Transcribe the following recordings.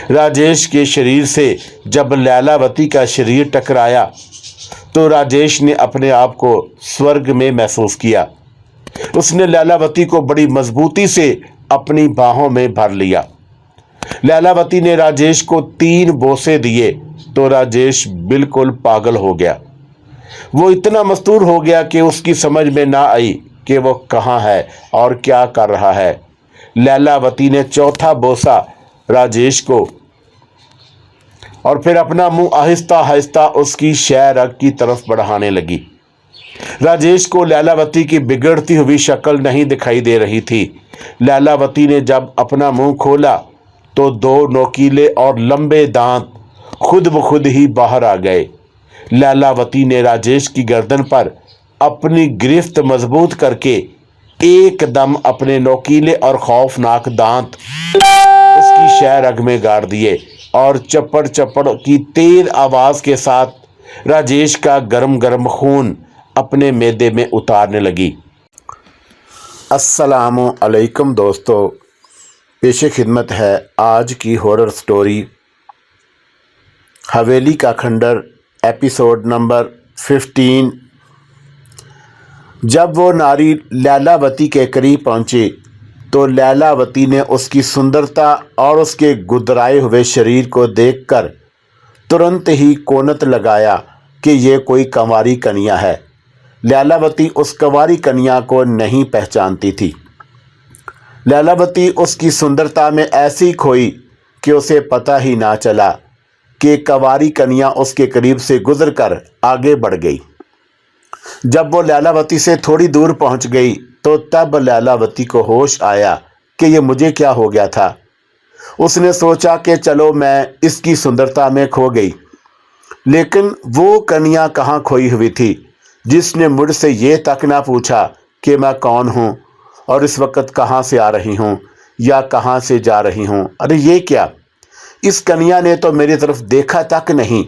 राजेश के शरीर से जब लैलावती का शरीर टकराया तो राजेश ने अपने आप को स्वर्ग में महसूस किया। उसने लैलावती को बड़ी मजबूती से अपनी बाहों में भर लिया। लैलावती ने राजेश को 3 बोसे दिए तो राजेश बिल्कुल पागल हो गया। वो इतना मस्तूर हो गया कि उसकी समझ में ना आई कि वो कहाँ है और क्या कर रहा है। लैलावती ने 4था बोसा राजेश को और फिर अपना मुंह आहिस्ता आहिस्ता उसकी शह रग की तरफ बढ़ाने लगी। राजेश को लैलावती की बिगड़ती हुई शक्ल नहीं दिखाई दे रही थी। लैलावती ने जब अपना मुंह खोला तो 2 नोकीले और लंबे दांत खुद ब खुद ही बाहर आ गए। लैलावती ने राजेश की गर्दन पर अपनी गिरफ्त मजबूत करके एकदम अपने नोकीले और खौफनाक दांत उसकी शह रग में गाड़ दिए और चप्पड़ चप्पड़ की तेज आवाज के साथ राजेश का गरम गरम खून अपने मैदे में उतारने लगी। अस्सलामु अलैकुम दोस्तों, पेशे खिदमत है आज की हॉरर स्टोरी हवेली का खंडर एपिसोड नंबर 15। जब वो नारी लैलावती के करीब पहुंची तो लैलावती ने उसकी सुंदरता और उसके गुदराए हुए शरीर को देखकर तुरंत ही कोनत लगाया कि ये कोई कंवारी कन्या है। लैलावती उस कंवारी कन्या को नहीं पहचानती थी। लैलावती उसकी सुंदरता में ऐसी खोई कि उसे पता ही ना चला कि कंवारी कन्या उसके करीब से गुजरकर आगे बढ़ गई। जब वो लैलावती से थोड़ी दूर पहुंच गई तो तब लैलावती को होश आया कि ये मुझे क्या हो गया था। उसने सोचा कि चलो मैं इसकी सुंदरता में खो गई, लेकिन वो कन्या कहाँ खोई हुई थी जिसने मुझसे ये तक ना पूछा कि मैं कौन हूँ और इस वक्त कहाँ से आ रही हूँ या कहाँ से जा रही हूँ। अरे ये क्या, इस कन्या ने तो मेरी तरफ देखा तक नहीं।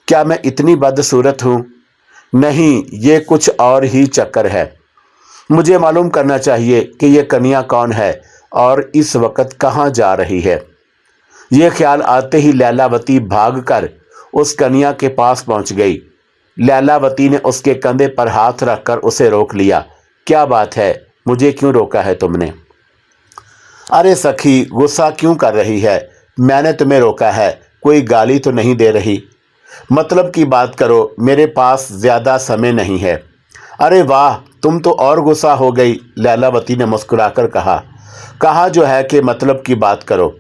क्या मैं इतनी बदसूरत हूँ? नहीं, ये कुछ और ही चक्कर है। मुझे मालूम करना चाहिए कि ये कन्या कौन है और इस वक्त कहाँ जा रही है। ये ख्याल आते ही लैलावती भागकर उस कन्या के पास पहुंच गई। लैलावती ने उसके कंधे पर हाथ रखकर उसे रोक लिया। क्या बात है, मुझे क्यों रोका है तुमने? अरे सखी, गुस्सा क्यों कर रही है? मैंने तुम्हें रोका है, कोई गाली तो नहीं दे रही। मतलब की बात करो, मेरे पास ज़्यादा समय नहीं है। अरे वाह, तुम तो और गुस्सा हो गई, लैलावती ने मुस्कुराकर कहा जो है कि मतलब की बात करो।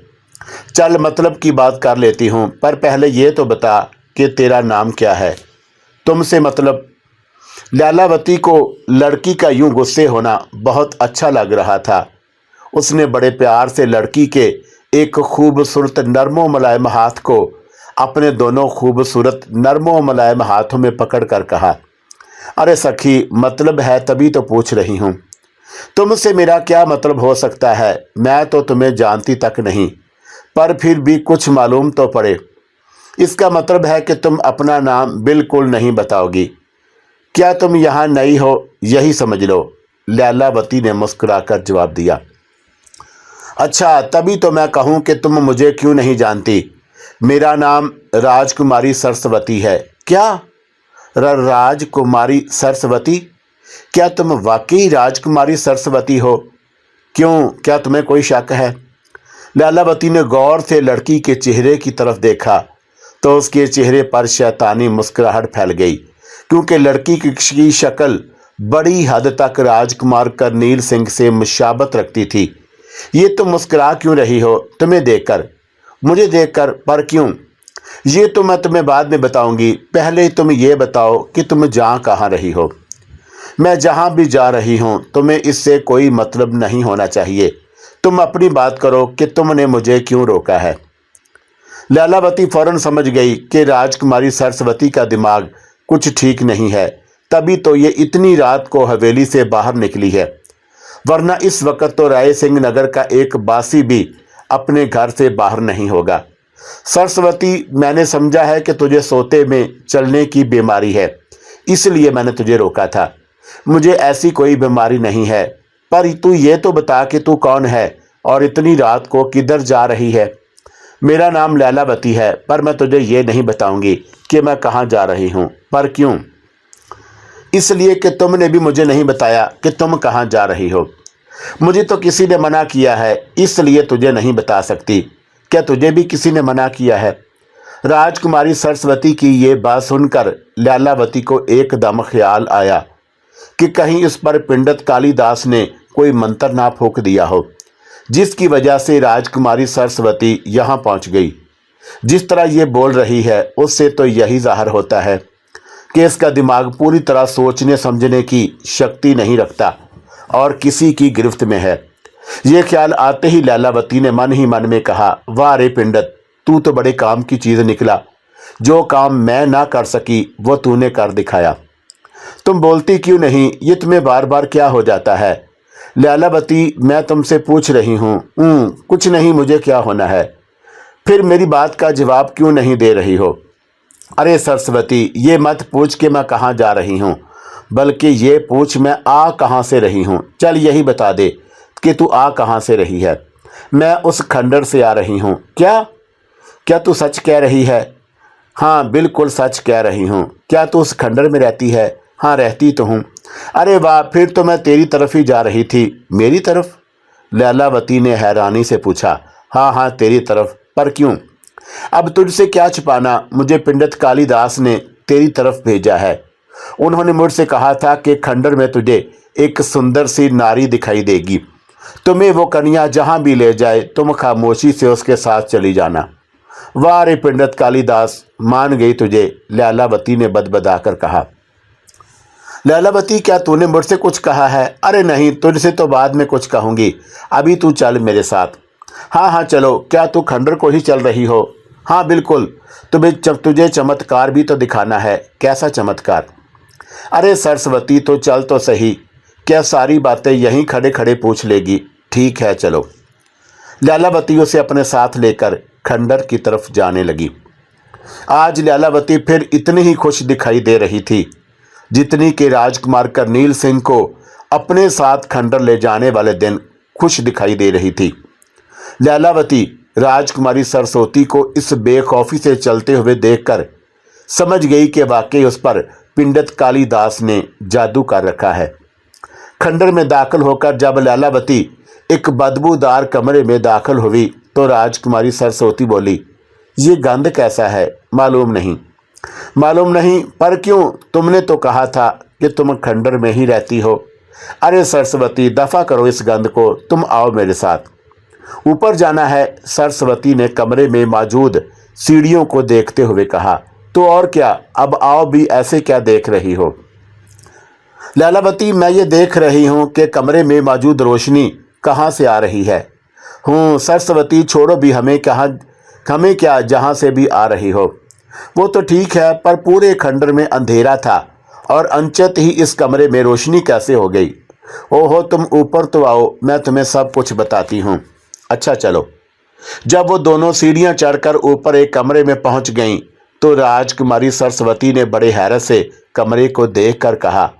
चल मतलब की बात कर लेती हूँ, पर पहले ये तो बता कि तेरा नाम क्या है। तुमसे मतलब। लैलावती को लड़की का यूं गुस्से होना बहुत अच्छा लग रहा था। उसने बड़े प्यार से लड़की के एक खूबसूरत नरमो मुलायम हाथ को अपने दोनों खूबसूरत नरमो मुलायम हाथों में पकड़कर कहा, अरे सखी, मतलब है तभी तो पूछ रही हूँ। तुमसे मेरा क्या मतलब हो सकता है? मैं तो तुम्हें जानती तक नहीं, पर फिर भी कुछ मालूम तो पड़े। इसका मतलब है कि तुम अपना नाम बिल्कुल नहीं बताओगी। क्या तुम यहाँ नई हो, यही समझ लो, लैलावती ने मुस्कुराकर जवाब दिया। अच्छा, तभी तो मैं कहूँ कि तुम मुझे क्यों नहीं जानती। मेरा नाम राजकुमारी सरस्वती है। क्या? राजकुमारी सरस्वती? क्या तुम वाकई राजकुमारी सरस्वती हो? क्यों, क्या तुम्हें कोई शक है? लैलावती ने गौर से लड़की के चेहरे की तरफ देखा तो उसके चेहरे पर शैतानी मुस्कुराहट फैल गई, क्योंकि लड़की की शक्ल बड़ी हद तक राजकुमार करनील सिंह से मुशाबत रखती थी। ये तुम मुस्कुरा क्यों रही हो? तुम्हें देखकर? मुझे देखकर? पर क्यों? ये तो मैं तुम्हें बाद में बताऊंगी। पहले तुम ये बताओ कि तुम जा कहाँ रही हो। मैं जहाँ भी जा रही हूँ तुम्हें इससे कोई मतलब नहीं होना चाहिए। तुम अपनी बात करो कि तुमने मुझे क्यों रोका है। लैलावती फौरन समझ गई कि राजकुमारी सरस्वती का दिमाग कुछ ठीक नहीं है, तभी तो ये इतनी रात को हवेली से बाहर निकली है, वरना इस वक्त तो राय सिंह नगर का एक बासी भी अपने घर से बाहर नहीं होगा। सरस्वती, मैंने समझा है कि तुझे सोते में चलने की बीमारी है, इसलिए मैंने तुझे रोका था। मुझे ऐसी कोई बीमारी नहीं है, पर तू ये तो बता कि तू कौन है और इतनी रात को किधर जा रही है। मेरा नाम लैलावती है, पर मैं तुझे ये नहीं बताऊंगी कि मैं कहाँ जा रही हूँ। पर क्यों? इसलिए कि तुमने भी मुझे नहीं बताया कि तुम कहाँ जा रही हो। मुझे तो किसी ने मना किया है, इसलिए तुझे नहीं बता सकती। क्या तुझे भी किसी ने मना किया है? राजकुमारी सरस्वती की ये बात सुनकर लैलावती को एकदम ख्याल आया कि कहीं इस पर पंडित कालिदास ने कोई मंत्र ना फूंक दिया हो, जिसकी वजह से राजकुमारी सरस्वती यहाँ पहुँच गई। जिस तरह ये बोल रही है उससे तो यही जाहिर होता है कि इसका दिमाग पूरी तरह सोचने समझने की शक्ति नहीं रखता और किसी की गिरफ्त में है। ये ख्याल आते ही लैलावती ने मन ही मन में कहा, वाह रे पंडित, तू तो बड़े काम की चीज़ निकला। जो काम मैं ना कर सकी वो तूने कर दिखाया। तुम बोलती क्यों नहीं? ये तुम्हें बार बार क्या हो जाता है? लैलावती, मैं तुमसे पूछ रही हूँ। कुछ नहीं, मुझे क्या होना है? फिर मेरी बात का जवाब क्यों नहीं दे रही हो? अरे सरस्वती, ये मत पूछ कि मैं कहाँ जा रही हूँ, बल्कि ये पूछ मैं आ कहाँ से रही हूँ। चल यही बता दे कि तू आ कहाँ से रही है। मैं उस खंडर से आ रही हूँ। क्या तू सच कह रही है? हाँ, बिल्कुल सच कह रही हूँ। क्या तू उस खंडर में रहती है? हाँ, रहती तो हूँ। अरे वाह, फिर तो मैं तेरी तरफ ही जा रही थी। मेरी तरफ? लैलावती ने हैरानी से पूछा। हाँ हाँ, तेरी तरफ। पर क्यों? अब तुझसे क्या छुपाना, मुझे पंडित कालिदास ने तेरी तरफ भेजा है। उन्होंने मुझसे कहा था कि खंडर में तुझे एक सुंदर सी नारी दिखाई देगी। तुम्हें वो कन्या जहाँ भी ले जाए तुम खामोशी से उसके साथ चली जाना। वाह रे पंडित कालिदास, मान गई तुझे, लैलावती ने बदबदाकर कहा। लैलावती, क्या तूने मुझसे कुछ कहा है? अरे नहीं, तुझसे तो बाद में कुछ कहूँगी, अभी तू चल मेरे साथ। हाँ हाँ चलो। क्या तू खंडर को ही चल रही हो? हाँ बिल्कुल। तुझे चमत्कार भी तो दिखाना है। कैसा चमत्कार? अरे सरस्वती, तो चल तो सही। क्या सारी बातें यहीं खड़े खड़े पूछ लेगी? ठीक है चलो। लैलावती उसे अपने साथ लेकर खंडर की तरफ जाने लगी। आज लैलावती फिर इतनी ही खुश दिखाई दे रही थी जितनी कि राजकुमार करनील सिंह को अपने साथ खंडर ले जाने वाले दिन खुश दिखाई दे रही थी। लैलावती राजकुमारी सरस्वती को इस बेखौफी से चलते हुए देखकर समझ गई कि वाकई उस पर पंडित कालिदास ने जादू कर रखा है। खंडर में दाखिल होकर जब लैलावती एक बदबूदार कमरे में दाखिल हुई तो राजकुमारी सरस्वती बोली, ये गंध कैसा है? मालूम नहीं। मालूम नहीं? पर क्यों? तुमने तो कहा था कि तुम खंडर में ही रहती हो। अरे सरस्वती, दफा करो इस गंध को, तुम आओ मेरे साथ। ऊपर जाना है, सरस्वती ने कमरे में मौजूद सीढ़ियों को देखते हुए कहा। तो और क्या, अब आओ भी, ऐसे क्या देख रही हो? लैलावती, मैं ये देख रही हूँ कि कमरे में मौजूद रोशनी कहाँ से आ रही है। सरस्वती, छोड़ो भी, हमें क्या, जहाँ से भी आ रही हो। वो तो ठीक है, पर पूरे खंडर में अंधेरा था और अनचत ही इस कमरे में रोशनी कैसे हो गई? ओहो, तुम ऊपर तो आओ, मैं तुम्हें सब कुछ बताती हूँ। अच्छा चलो। जब वो दोनों सीढ़ियाँ चढ़कर ऊपर एक कमरे में पहुँच गईं तो राजकुमारी सरस्वती ने बड़े हैरत से कमरे को देखकर कहा,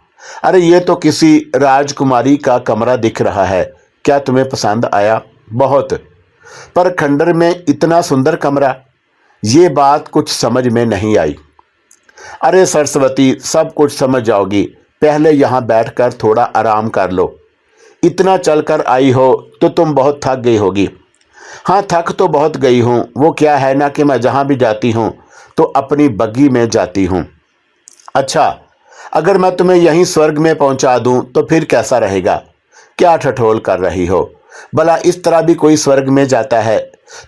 अरे ये तो किसी राजकुमारी का कमरा दिख रहा है। क्या तुम्हें पसंद आया? बहुत। पर खंडर में इतना सुंदर कमरा? ये बात कुछ समझ में नहीं आई। अरे सरस्वती, सब कुछ समझ जाओगी, पहले यहाँ बैठकर थोड़ा आराम कर लो। इतना चलकर आई हो तो तुम बहुत थक गई होगी। हाँ, थक तो बहुत गई हूँ। वो क्या है ना कि मैं जहाँ भी जाती हूँ तो अपनी बग्गी में जाती हूँ। अच्छा, अगर मैं तुम्हें यहीं स्वर्ग में पहुँचा दूँ तो फिर कैसा रहेगा? क्या ठठोल कर रही हो? भला इस तरह भी कोई स्वर्ग में जाता है?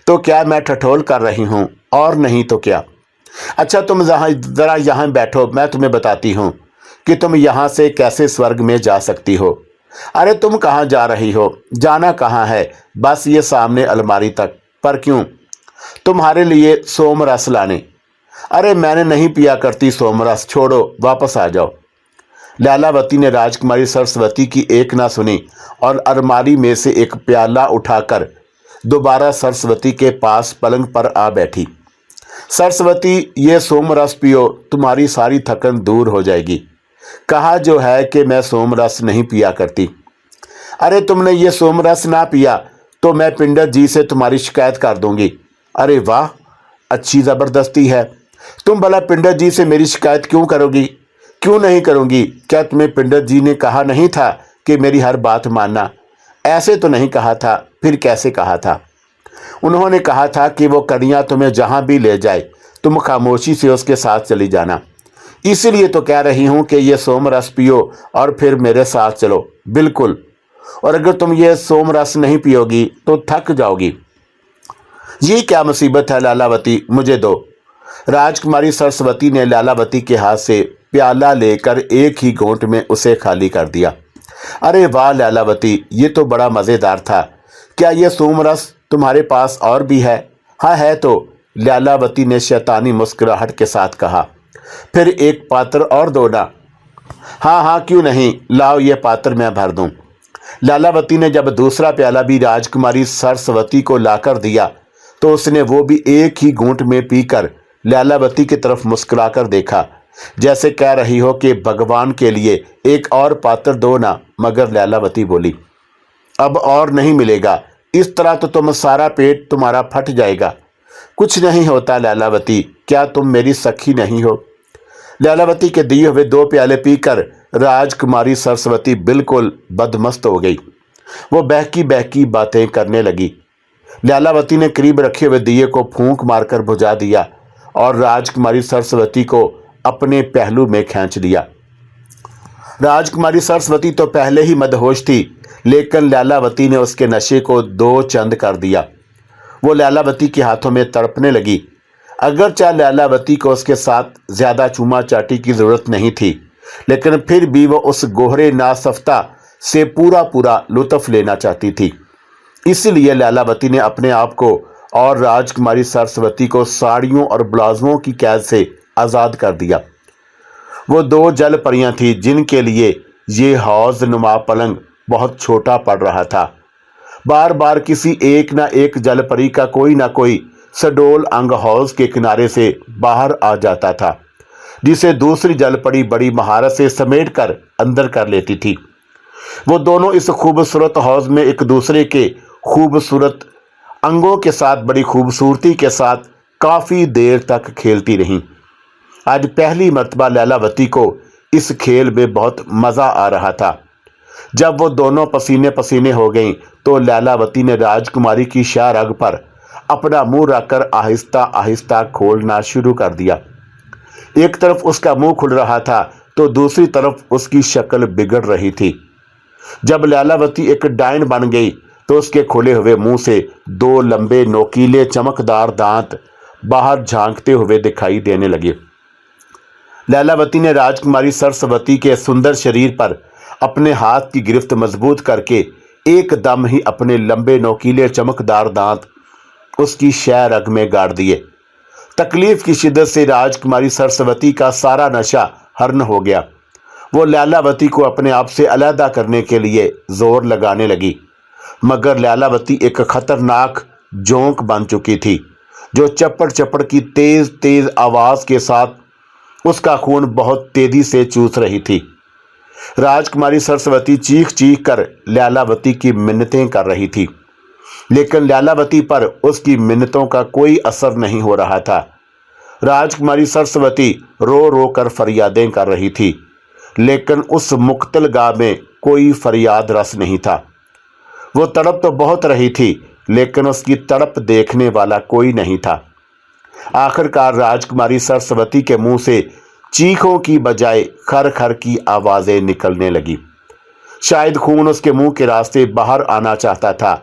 तो क्या मैं ठठोल कर रही हूँ? और नहीं तो क्या। अच्छा, तुम ज़रा यहाँ बैठो, मैं तुम्हें बताती हूँ कि तुम यहाँ से कैसे स्वर्ग में जा सकती हो। अरे तुम कहाँ जा रही हो? जाना कहाँ है, बस ये सामने अलमारी तक। पर क्यों? तुम्हारे लिए सोमरस लाने। अरे मैंने नहीं पिया करती सोमरस, छोड़ो, वापस आ जाओ। लैलावती ने राजकुमारी सरस्वती की एक ना सुनी और अलमारी में से एक प्याला उठाकर दोबारा सरस्वती के पास पलंग पर आ बैठी। सरस्वती, ये सोमरस पियो, तुम्हारी सारी थकन दूर हो जाएगी। कहा जो है कि मैं सोमरस नहीं पिया करती। अरे तुमने ये सोमरस ना पिया तो मैं पंडित जी से तुम्हारी शिकायत कर दूंगी। अरे वाह, अच्छी ज़बरदस्ती है। तुम भला पिंडर जी से मेरी शिकायत क्यों करोगी? क्यों नहीं करूँगी? क्या तुम्हें पिंडर जी ने कहा नहीं था कि मेरी हर बात मानना? ऐसे तो नहीं कहा था, फिर कैसे कहा था? उन्होंने कहा था कि वो कन्या तुम्हें जहाँ भी ले जाए तुम खामोशी से उसके साथ चली जाना। इसीलिए तो कह रही हूँ कि ये सोमरस पियो और फिर मेरे साथ चलो। बिल्कुल। और अगर तुम ये सोमरस नहीं पियोगी तो थक जाओगी। ये क्या मुसीबत है लालावती, मुझे दो। राजकुमारी सरस्वती ने लालावती के हाथ से प्याला लेकर एक ही घूंट में उसे खाली कर दिया। अरे वाह लालावती, ये तो बड़ा मज़ेदार था। क्या ये सोमरस तुम्हारे पास और भी है? हाँ है तो, लालावती ने शैतानी मुस्कुराहट के साथ कहा। फिर एक पात्र और दो ना। हाँ हाँ, क्यों नहीं, लाओ ये पात्र मैं भर दूं। लालावती ने जब दूसरा प्याला भी राजकुमारी सरस्वती को लाकर दिया तो उसने वो भी एक ही घूंट में पीकर लालावती की तरफ मुस्कुराकर देखा, जैसे कह रही हो कि भगवान के लिए एक और पात्र दो ना। मगर लालावती बोली, अब और नहीं मिलेगा, इस तरह तो तुम सारा पेट तुम्हारा फट जाएगा। कुछ नहीं होता लालावती, क्या तुम मेरी सखी नहीं हो? लालावती के दिए हुए दो प्याले पीकर राजकुमारी सरस्वती बिल्कुल बदमस्त हो गई। वो बहकी बहकी बातें करने लगी। लालावती ने करीब रखे हुए दिए को फूंक मारकर बुझा दिया और राजकुमारी सरस्वती को अपने पहलू में खींच लिया। राजकुमारी सरस्वती तो पहले ही मदहोश थी, लेकिन लालावती ने उसके नशे को दो चंद कर दिया। वो लालावती के हाथों में तड़पने लगी। अगरचे लालावती को उसके साथ ज्यादा चूमा चाटी की जरूरत नहीं थी, लेकिन फिर भी वो उस गोहरे नासफ्ता से पूरा पूरा लुत्फ लेना चाहती थी। इसलिए लालावती ने अपने आप को और राजकुमारी सरस्वती को साड़ियों और ब्लाउजों की कैद से आज़ाद कर दिया। वो दो जल परियां थीं जिनके लिए ये हौज नुमा पलंग बहुत छोटा पड़ रहा था। बार बार किसी एक ना एक जल परी का कोई ना कोई सडोल अंग हौज के किनारे से बाहर आ जाता था, जिसे दूसरी जलपरी बड़ी महारत से समेट कर अंदर कर लेती थी। वो दोनों इस खूबसूरत हौज में एक दूसरे के खूबसूरत अंगों के साथ बड़ी खूबसूरती के साथ काफ़ी देर तक खेलती रहीं। आज पहली मर्तबा लालावती को इस खेल में बहुत मज़ा आ रहा था। जब वो दोनों पसीने पसीने हो गईं तो लालावती ने राजकुमारी की शाह रग पर अपना मुंह रखकर आहिस्ता आहिस्ता खोलना शुरू कर दिया। एक तरफ उसका मुंह खुल रहा था तो दूसरी तरफ उसकी शक्ल बिगड़ रही थी। जब लालावती एक डायन बन गई तो उसके खुले हुए मुंह से दो लंबे नोकीले चमकदार दांत बाहर झांकते हुए दिखाई देने लगे। लालावती ने राजकुमारी सरस्वती के सुंदर शरीर पर अपने हाथ की गिरफ्त मजबूत करके एकदम ही अपने लंबे नोकीले चमकदार दांत उसकी शह रग में गाड़ दिए। तकलीफ की शिद्दत से राजकुमारी सरस्वती का सारा नशा हरण हो गया। वो लालावती को अपने आप से अलहदा करने के लिए जोर लगाने लगी, मगर लालावती एक खतरनाक जोंक बन चुकी थी, जो चप्पड़ चप्पड़ की तेज तेज आवाज के साथ उसका खून बहुत तेजी से चूस रही थी। राजकुमारी सरस्वती चीख चीख कर लालावती की मिन्नतें कर रही थी, लेकिन लालावती पर उसकी मिन्नतों का कोई असर नहीं हो रहा था। राजकुमारी सरस्वती रो रो कर फरियादें कर रही थी, लेकिन उस मुक्तल गाह में कोई फरियाद रस नहीं था। वो तड़प तो बहुत रही थी, लेकिन उसकी तड़प देखने वाला कोई नहीं था। आखिरकार राजकुमारी सरस्वती के मुंह से चीखों की बजाय खर खर की आवाजें निकलने लगी। शायद खून उसके मुंह के रास्ते बाहर आना चाहता था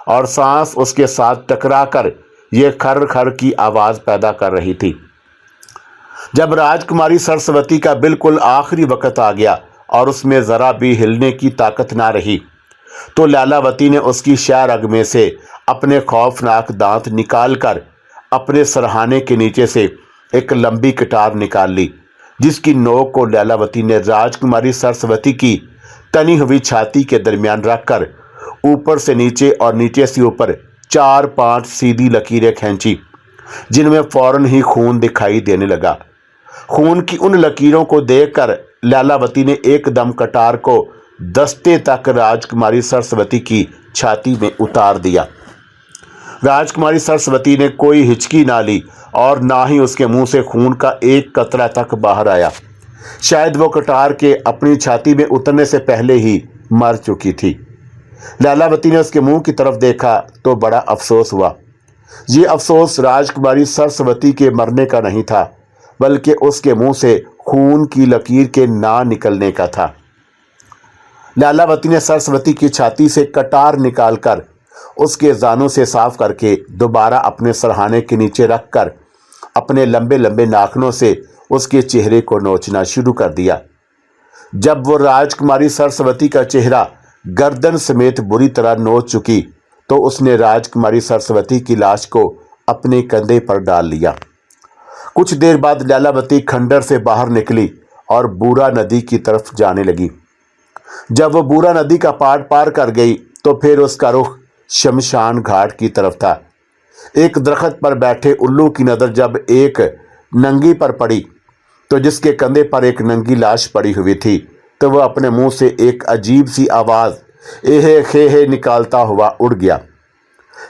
और सांस उसके साथ टकराकर यह खर खर की आवाज पैदा कर रही थी। जब राजकुमारी सरस्वती का बिल्कुल आखिरी वक्त आ गया और उसमें जरा भी हिलने की ताकत ना रही, तो लालावती ने उसकी शाह रग में से अपने खौफनाक दांत निकालकर अपने सरहाने के नीचे से एक लंबी कटार निकाल ली, जिसकी नोक को लालावती ने राजकुमारी सरस्वती की तनी हुई छाती के दरमियान रखकर ऊपर से नीचे और नीचे से ऊपर 4-5 सीधी लकीरें खींची, जिनमें फौरन ही खून दिखाई देने लगा। खून की उन लकीरों को देखकर लालावती ने एकदम कटार को दस्ते तक राजकुमारी सरस्वती की छाती में उतार दिया। राजकुमारी सरस्वती ने कोई हिचकी ना ली और ना ही उसके मुंह से खून का एक कतरा तक बाहर आया। शायद वो कटार के अपनी छाती में उतरने से पहले ही मर चुकी थी। लैलावती ने उसके मुंह की तरफ देखा तो बड़ा अफसोस हुआ। ये अफसोस राजकुमारी सरस्वती के मरने का नहीं था, बल्कि उसके मुंह से खून की लकीर के ना निकलने का था। लैलावती ने सरस्वती की छाती से कटार निकालकर उसके जानों से साफ करके दोबारा अपने सरहाने के नीचे रखकर अपने लंबे लंबे नाखूनों से उसके चेहरे को नोचना शुरू कर दिया। जब वो राजकुमारी सरस्वती का चेहरा गर्दन समेत बुरी तरह नोच चुकी तो उसने राजकुमारी सरस्वती की लाश को अपने कंधे पर डाल लिया। कुछ देर बाद लैलावती खंडर से बाहर निकली और बूरा नदी की तरफ जाने लगी। जब वो बूरा नदी का पार पार कर गई तो फिर उसका रुख शमशान घाट की तरफ था। एक दरख्त पर बैठे उल्लू की नज़र जब एक नंगी पर पड़ी तो जिसके कंधे पर एक नंगी लाश पड़ी हुई थी तो वह अपने मुंह से एक अजीब सी आवाज़ एहे खेहे निकालता हुआ उड़ गया।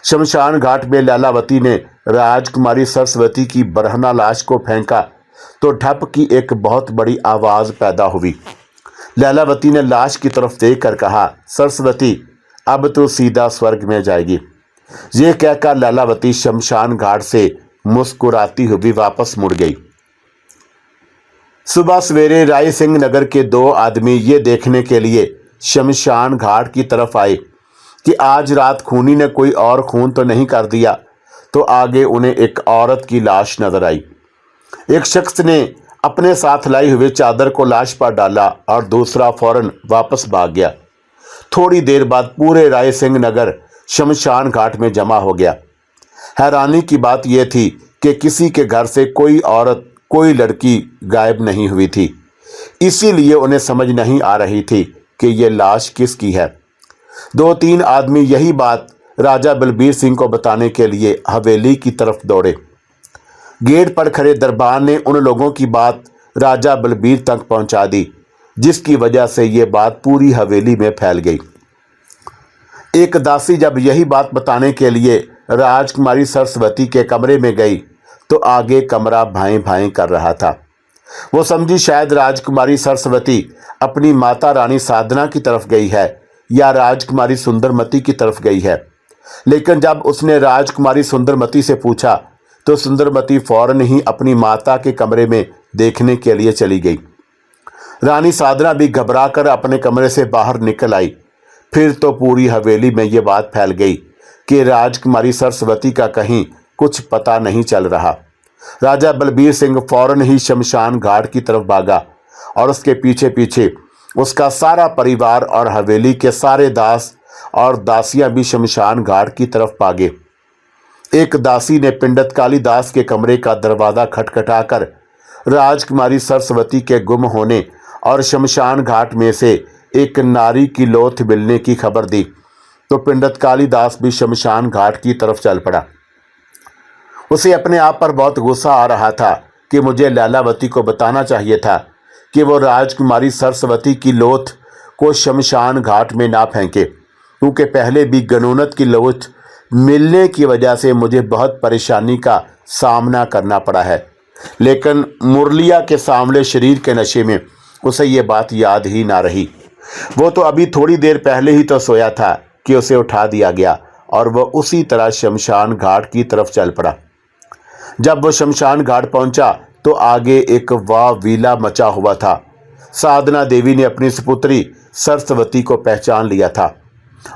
शमशान घाट में लैलावती ने राजकुमारी सरस्वती की बरहना लाश को फेंका तो ढप की एक बहुत बड़ी आवाज़ पैदा हुई। लैलावती ने लाश की तरफ देखकर कहा, सरस्वती अब तो सीधा स्वर्ग में जाएगी। ये कहकर लैलावती शमशान घाट से मुस्कुराती हुई वापस मुड़ गई। सुबह सवेरे राय सिंह नगर के दो आदमी ये देखने के लिए शमशान घाट की तरफ आए कि आज रात खूनी ने कोई और खून तो नहीं कर दिया, तो आगे उन्हें एक औरत की लाश नजर आई। एक शख्स ने अपने साथ लाई हुई चादर को लाश पर डाला और दूसरा फौरन वापस भाग गया। थोड़ी देर बाद पूरे राय सिंह नगर शमशान घाट में जमा हो गया। हैरानी की बात यह थी कि किसी के घर से कोई औरत कोई लड़की गायब नहीं हुई थी, इसीलिए उन्हें समझ नहीं आ रही थी कि यह लाश किसकी है। दो तीन आदमी यही बात राजा बलबीर सिंह को बताने के लिए हवेली की तरफ दौड़े। गेट पर खड़े दरबार ने उन लोगों की बात राजा बलबीर तक पहुंचा दी, जिसकी वजह से ये बात पूरी हवेली में फैल गई। एक दासी जब यही बात बताने के लिए राजकुमारी सरस्वती के कमरे में गई तो आगे कमरा भाएं भाएं कर रहा था। वो समझी शायद राजकुमारी सरस्वती अपनी माता रानी साधना की तरफ गई है या राजकुमारी सुंदरमती की तरफ गई है। लेकिन जब उसने राजकुमारी सुंदरमती से पूछा तो सुंदरमती फौरन ही अपनी माता के कमरे में देखने के लिए चली गई। रानी साधना भी घबराकर अपने कमरे से बाहर निकल आई। फिर तो पूरी हवेली में ये बात फैल गई कि राजकुमारी सरस्वती का कहीं कुछ पता नहीं चल रहा। राजा बलबीर सिंह फौरन ही शमशान घाट की तरफ भागा और उसके पीछे पीछे उसका सारा परिवार और हवेली के सारे दास और दासियां भी शमशान घाट की तरफ भागे। एक दासी ने पिंडत कालीदास के कमरे का दरवाज़ा खटखटाकर राजकुमारी सरस्वती के गुम होने और शमशान घाट में से एक नारी की लोथ मिलने की खबर दी तो पिंडत कालीदास भी शमशान घाट की तरफ चल पड़ा। उसे अपने आप पर बहुत गुस्सा आ रहा था कि मुझे लैलावती को बताना चाहिए था कि वो राजकुमारी सरस्वती की लोथ को शमशान घाट में ना फेंके, क्योंकि पहले भी गनूनत की लोथ मिलने की वजह से मुझे बहुत परेशानी का सामना करना पड़ा है। लेकिन मुरलिया के सामने शरीर के नशे में उसे ये बात याद ही ना रही। वो तो अभी थोड़ी देर पहले ही तो सोया था कि उसे उठा दिया गया और वह उसी तरह शमशान घाट की तरफ चल पड़ा। जब वो शमशान घाट पहुंचा तो आगे एक वावीला मचा हुआ था। साधना देवी ने अपनी सुपुत्री सरस्वती को पहचान लिया था।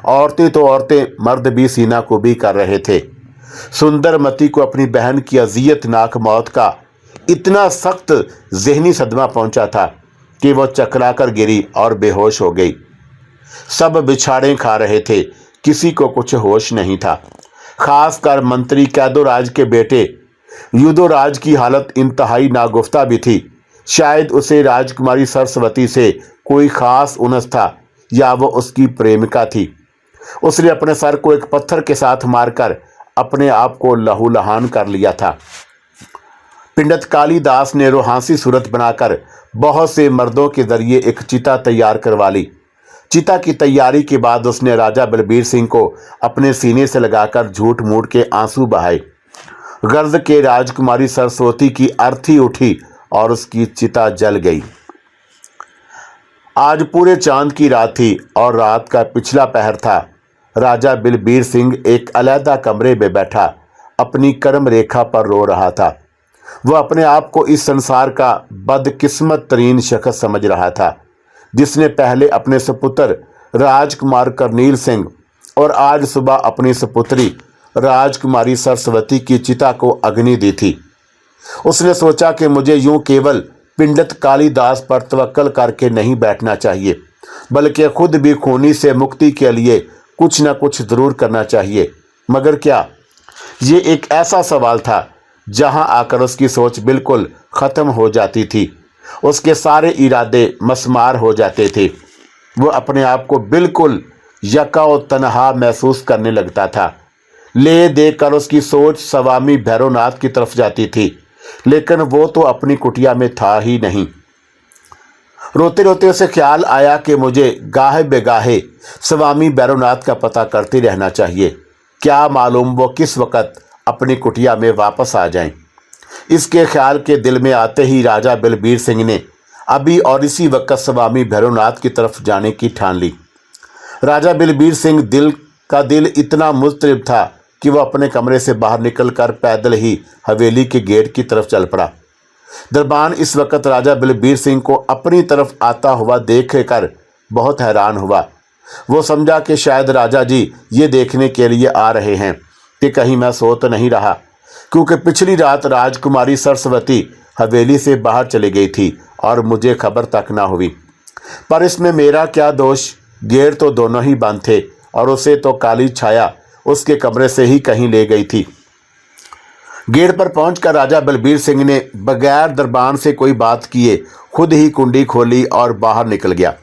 औरतें तो औरतें, मर्द भी सीना कुबी कर रहे थे। सुंदरमती को अपनी बहन की अजियतनाक मौत का इतना सख्त जहनी सदमा पहुंचा था कि वो चकराकर गिरी और बेहोश हो गई। सब बिछाड़े खा रहे थे, किसी को कुछ होश नहीं था। खासकर मंत्री कैदोराज के बेटे युद्धराज की हालत इंतहाई नागुफ्ता भी थी। शायद उसे राजकुमारी सरस्वती से कोई खास उनस था या वो उसकी प्रेमिका थी। उसने अपने सर को एक पत्थर के साथ मारकर अपने आप को लहूलुहान कर लिया था। पिंडत कालीदास ने रूहासी सूरत बनाकर बहुत से मर्दों के जरिए एक चिता तैयार करवा ली। चिता की तैयारी के बाद उसने राजा बलबीर सिंह को अपने सीने से लगाकर झूठ मूठ के आंसू बहाए। गर्द के राजकुमारी सरस्वती की अर्थी उठी और उसकी चिता जल गई। आज पूरे चांद की रात थी और रात का पिछला पहर था। राजा बलबीर सिंह एक अलहदा कमरे में बैठा अपनी कर्म रेखा पर रो रहा था। वह अपने आप को इस संसार का बदकिस्मत तरीन शख्स समझ रहा था, जिसने पहले अपने सपुत्र राजकुमार करनील सिंह और आज सुबह अपनी सपुत्री राजकुमारी सरस्वती की चिता को अग्नि दी थी। उसने सोचा कि मुझे यूं केवल पिंडित कालिदास पर तवक्कल करके नहीं बैठना चाहिए, बल्कि खुद भी खूनी से मुक्ति के लिए कुछ न कुछ जरूर करना चाहिए। मगर क्या? ये एक ऐसा सवाल था जहां आकर उसकी सोच बिल्कुल ख़त्म हो जाती थी। उसके सारे इरादे मसमार हो जाते थे। वो अपने आप को बिल्कुल यका और तनहा महसूस करने लगता था। ले देकर उसकी सोच स्वामी भैरवनाथ की तरफ जाती थी, लेकिन वो तो अपनी कुटिया में था ही नहीं। रोते रोते उसे ख्याल आया कि मुझे गाहे बेगाहे स्वामी भैरवनाथ का पता करते रहना चाहिए। क्या मालूम वो किस वक़्त अपनी कुटिया में वापस आ जाएं। इसके ख्याल के दिल में आते ही राजा बलबीर सिंह ने अभी और इसी वक्त स्वामी भैरवनाथ की तरफ जाने की ठान ली। राजा बलबीर सिंह दिल इतना मुस्तरिब था कि वह अपने कमरे से बाहर निकलकर पैदल ही हवेली के गेट की तरफ चल पड़ा। दरबान इस वक्त राजा बलबीर सिंह को अपनी तरफ आता हुआ देख कर बहुत हैरान हुआ। वो समझा कि शायद राजा जी ये देखने के लिए आ रहे हैं कि कहीं मैं सो तो नहीं रहा, क्योंकि पिछली रात राजकुमारी सरस्वती हवेली से बाहर चली गई थी और मुझे खबर तक ना हुई। पर इसमें मेरा क्या दोष? गेट तो दोनों ही बंद थे और उसे तो काली छाया उसके कमरे से ही कहीं ले गई थी। गेट पर पहुंचकर राजा बलबीर सिंह ने बगैर दरबान से कोई बात किए खुद ही कुंडी खोली और बाहर निकल गया।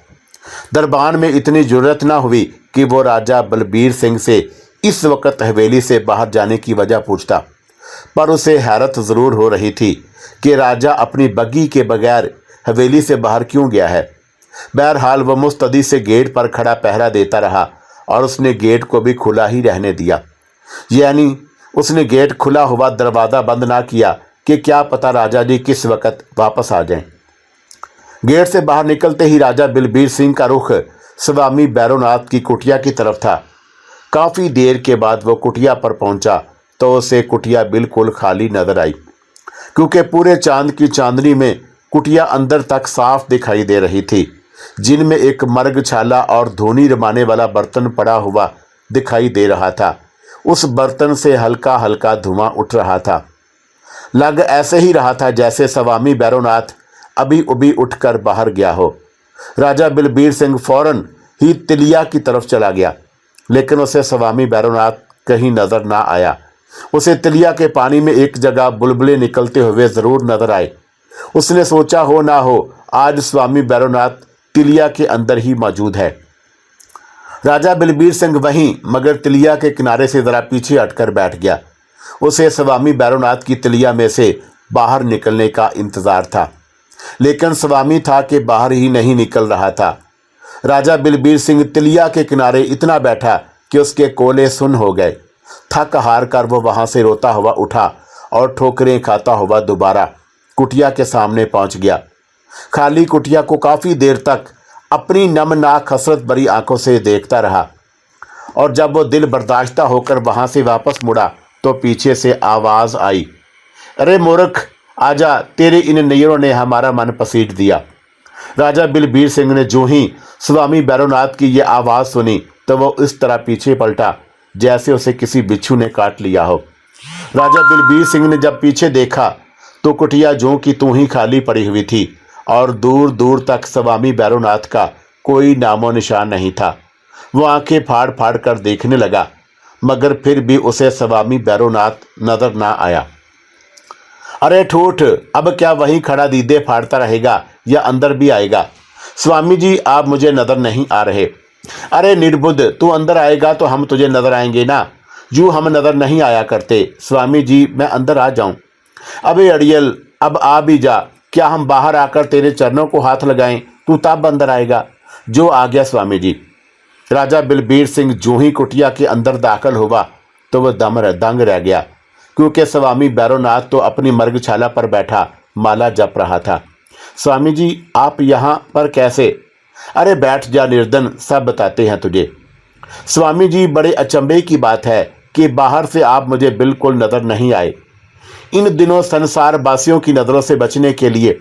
दरबान में इतनी जुर्रत ना हुई कि वो राजा बलबीर सिंह से इस वक्त हवेली से बाहर जाने की वजह पूछता, पर उसे हैरत ज़रूर हो रही थी कि राजा अपनी बग्गी के बगैर हवेली से बाहर क्यों गया है। बहरहाल वह मुस्तदी से गेट पर खड़ा पहरा देता रहा और उसने गेट को भी खुला ही रहने दिया। यानी उसने गेट खुला हुआ दरवाज़ा बंद ना किया कि क्या पता राजा जी किस वक्त वापस आ जाएं। गेट से बाहर निकलते ही राजा बलबीर सिंह का रुख स्वामी भैरवनाथ की कुटिया की तरफ था। काफ़ी देर के बाद वो कुटिया पर पहुंचा तो उसे कुटिया बिल्कुल खाली नजर आई, क्योंकि पूरे चांद की चांदनी में कुटिया अंदर तक साफ दिखाई दे रही थी, जिनमें एक मर्ग छाला और धूनी रमाने वाला बर्तन पड़ा हुआ दिखाई दे रहा था। उस बर्तन से हल्का हल्का धुआं उठ रहा था। लग ऐसे ही रहा था जैसे स्वामी भैरवनाथ अभी उभी उठकर बाहर गया हो। राजा बलबीर सिंह फौरन ही तिलिया की तरफ चला गया, लेकिन उसे स्वामी भैरवनाथ कहीं नजर ना आया। उसे तिलिया के पानी में एक जगह बुलबुले निकलते हुए जरूर नजर आए। उसने सोचा हो ना हो आज स्वामी भैरवनाथ तिलिया के अंदर ही मौजूद है। राजा बलबीर सिंह वहीं मगर तिलिया के किनारे से जरा पीछे हटकर बैठ गया। उसे स्वामी भैरवनाथ की तिलिया में से बाहर निकलने का इंतजार था, लेकिन स्वामी था कि बाहर ही नहीं निकल रहा था। राजा बलबीर सिंह तिलिया के किनारे इतना बैठा कि उसके कोले सुन हो गए। थक हार कर वो वहां से रोता हुआ उठा और ठोकरें खाता हुआ दोबारा कुटिया के सामने पहुंच गया। खाली कुटिया को काफ़ी देर तक अपनी नमनाक हसरत भरी आंखों से देखता रहा, और जब वो दिल बर्दाश्ता होकर वहां से वापस मुड़ा तो पीछे से आवाज़ आई, अरे मूर्ख आजा, तेरे इन नैयरों ने हमारा मन पसीट दिया। राजा बलबीर सिंह ने जो ही स्वामी भैरवनाथ की ये आवाज़ सुनी तो वो इस तरह पीछे पलटा जैसे उसे किसी बिच्छू ने काट लिया हो। राजा बलबीर सिंह ने जब पीछे देखा तो कुटिया जो की तू ही खाली पड़ी हुई थी और दूर दूर तक स्वामी भैरवनाथ का कोई नामो निशान नहीं था। वो आंखें फाड़ फाड़ कर देखने लगा, मगर फिर भी उसे स्वामी भैरवनाथ नजर ना आया। अरे ठूठ, अब क्या वहीं खड़ा दीदे फाड़ता रहेगा या अंदर भी आएगा? स्वामी जी आप मुझे नजर नहीं आ रहे। अरे निर्बुद्ध, तू अंदर आएगा तो हम तुझे नजर आएंगे ना, यूँ हम नजर नहीं आया करते। स्वामी जी मैं अंदर आ जाऊं? अबे अड़ियल अब आ भी जा, क्या हम बाहर आकर तेरे चरणों को हाथ लगाएं, तू तब अंदर आएगा? जो आ गया स्वामी जी। राजा बलबीर सिंह जूं ही कुटिया के अंदर दाखिल हुआ तो वह दंग रह गया, क्योंकि स्वामी बैरोनाथ तो अपनी मर्गशाला पर बैठा माला जप रहा था। स्वामी जी, आप यहाँ पर कैसे? अरे बैठ जा निर्धन, सब बताते हैं तुझे। स्वामी जी, बड़े अचंभे की बात है कि बाहर से आप मुझे बिल्कुल नजर नहीं आए। इन दिनों संसार वासियों की नज़रों से बचने के लिए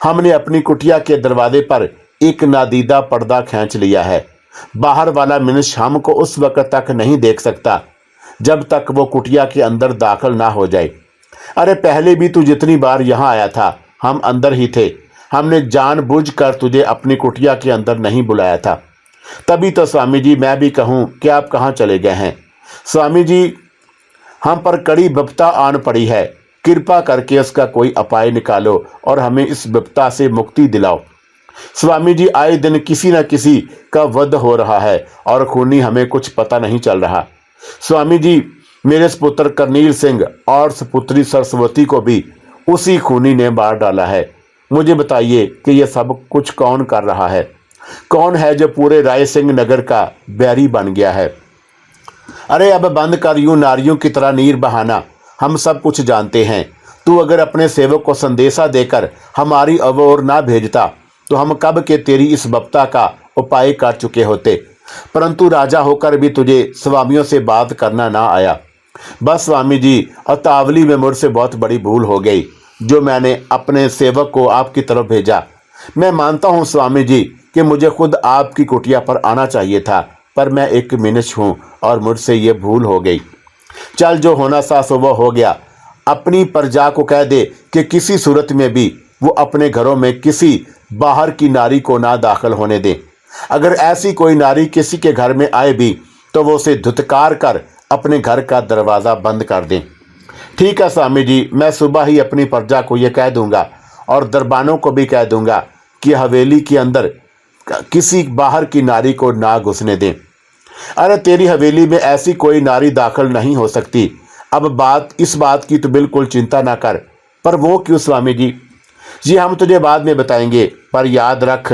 हमने अपनी कुटिया के दरवाजे पर एक नादीदा पर्दा खींच लिया है। बाहर वाला मनुष्य हमको उस वक्त तक नहीं देख सकता जब तक वो कुटिया के अंदर दाखिल ना हो जाए। अरे पहले भी तू जितनी बार यहाँ आया था हम अंदर ही थे। हमने जानबूझकर तुझे अपनी कुटिया के अंदर नहीं बुलाया था। तभी तो स्वामी जी मैं भी कहूँ कि आप कहाँ चले गए हैं। स्वामी जी, हम पर कड़ी विपदा आन पड़ी है, कृपा करके उसका कोई उपाय निकालो और हमें इस विपदा से मुक्ति दिलाओ। स्वामी जी, आए दिन किसी न किसी का वध हो रहा है और खूनी हमें कुछ पता नहीं चल रहा। स्वामी जी, मेरे सुपुत्र करनील सिंह और सुपुत्री सरस्वती को भी उसी खूनी ने मार डाला है। मुझे बताइए कि यह सब कुछ कौन कर रहा है? कौन है जो पूरे राय सिंह नगर का बैरी बन गया है? अरे अब बंद कर यूं नारियों की तरह नीर बहाना, हम सब कुछ जानते हैं। तू अगर अपने सेवक को संदेशा देकर हमारी ओर ना भेजता तो हम कब के तेरी इस विपदा का उपाय कर चुके होते, परंतु राजा होकर भी तुझे स्वामियों से बात करना ना आया। बस स्वामी जी, अतावली में मुझसे बहुत बड़ी भूल हो गई जो मैंने अपने सेवक को आपकी तरफ भेजा। मैं मानता हूँ स्वामी जी कि मुझे खुद आपकी कुटिया पर आना चाहिए था, पर मैं एक मनुष्य हूँ और मुझसे ये भूल हो गई। चल, जो होना सा सो वो हो गया। अपनी प्रजा को कह दे कि किसी सूरत में भी वो अपने घरों में किसी बाहर की नारी को ना दाखिल होने दें। अगर ऐसी कोई नारी किसी के घर में आए भी तो वो उसे धुतकार कर अपने घर का दरवाज़ा बंद कर दें। ठीक है स्वामी जी, मैं सुबह ही अपनी प्रजा को ये कह दूंगा और दरबानों को भी कह दूंगा कि हवेली के अंदर किसी बाहर की नारी को ना घुसने दें। अरे तेरी हवेली में ऐसी कोई नारी दाखिल नहीं हो सकती। अब इस बात की तो बिल्कुल चिंता ना कर। पर वो क्यों स्वामी जी? जी हम तुझे बाद में बताएंगे, पर याद रख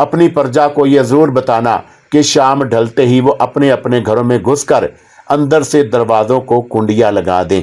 अपनी प्रजा को यह ज़रूर बताना कि शाम ढलते ही वो अपने अपने घरों में घुसकर अंदर से दरवाज़ों को कुंडियाँ लगा दें।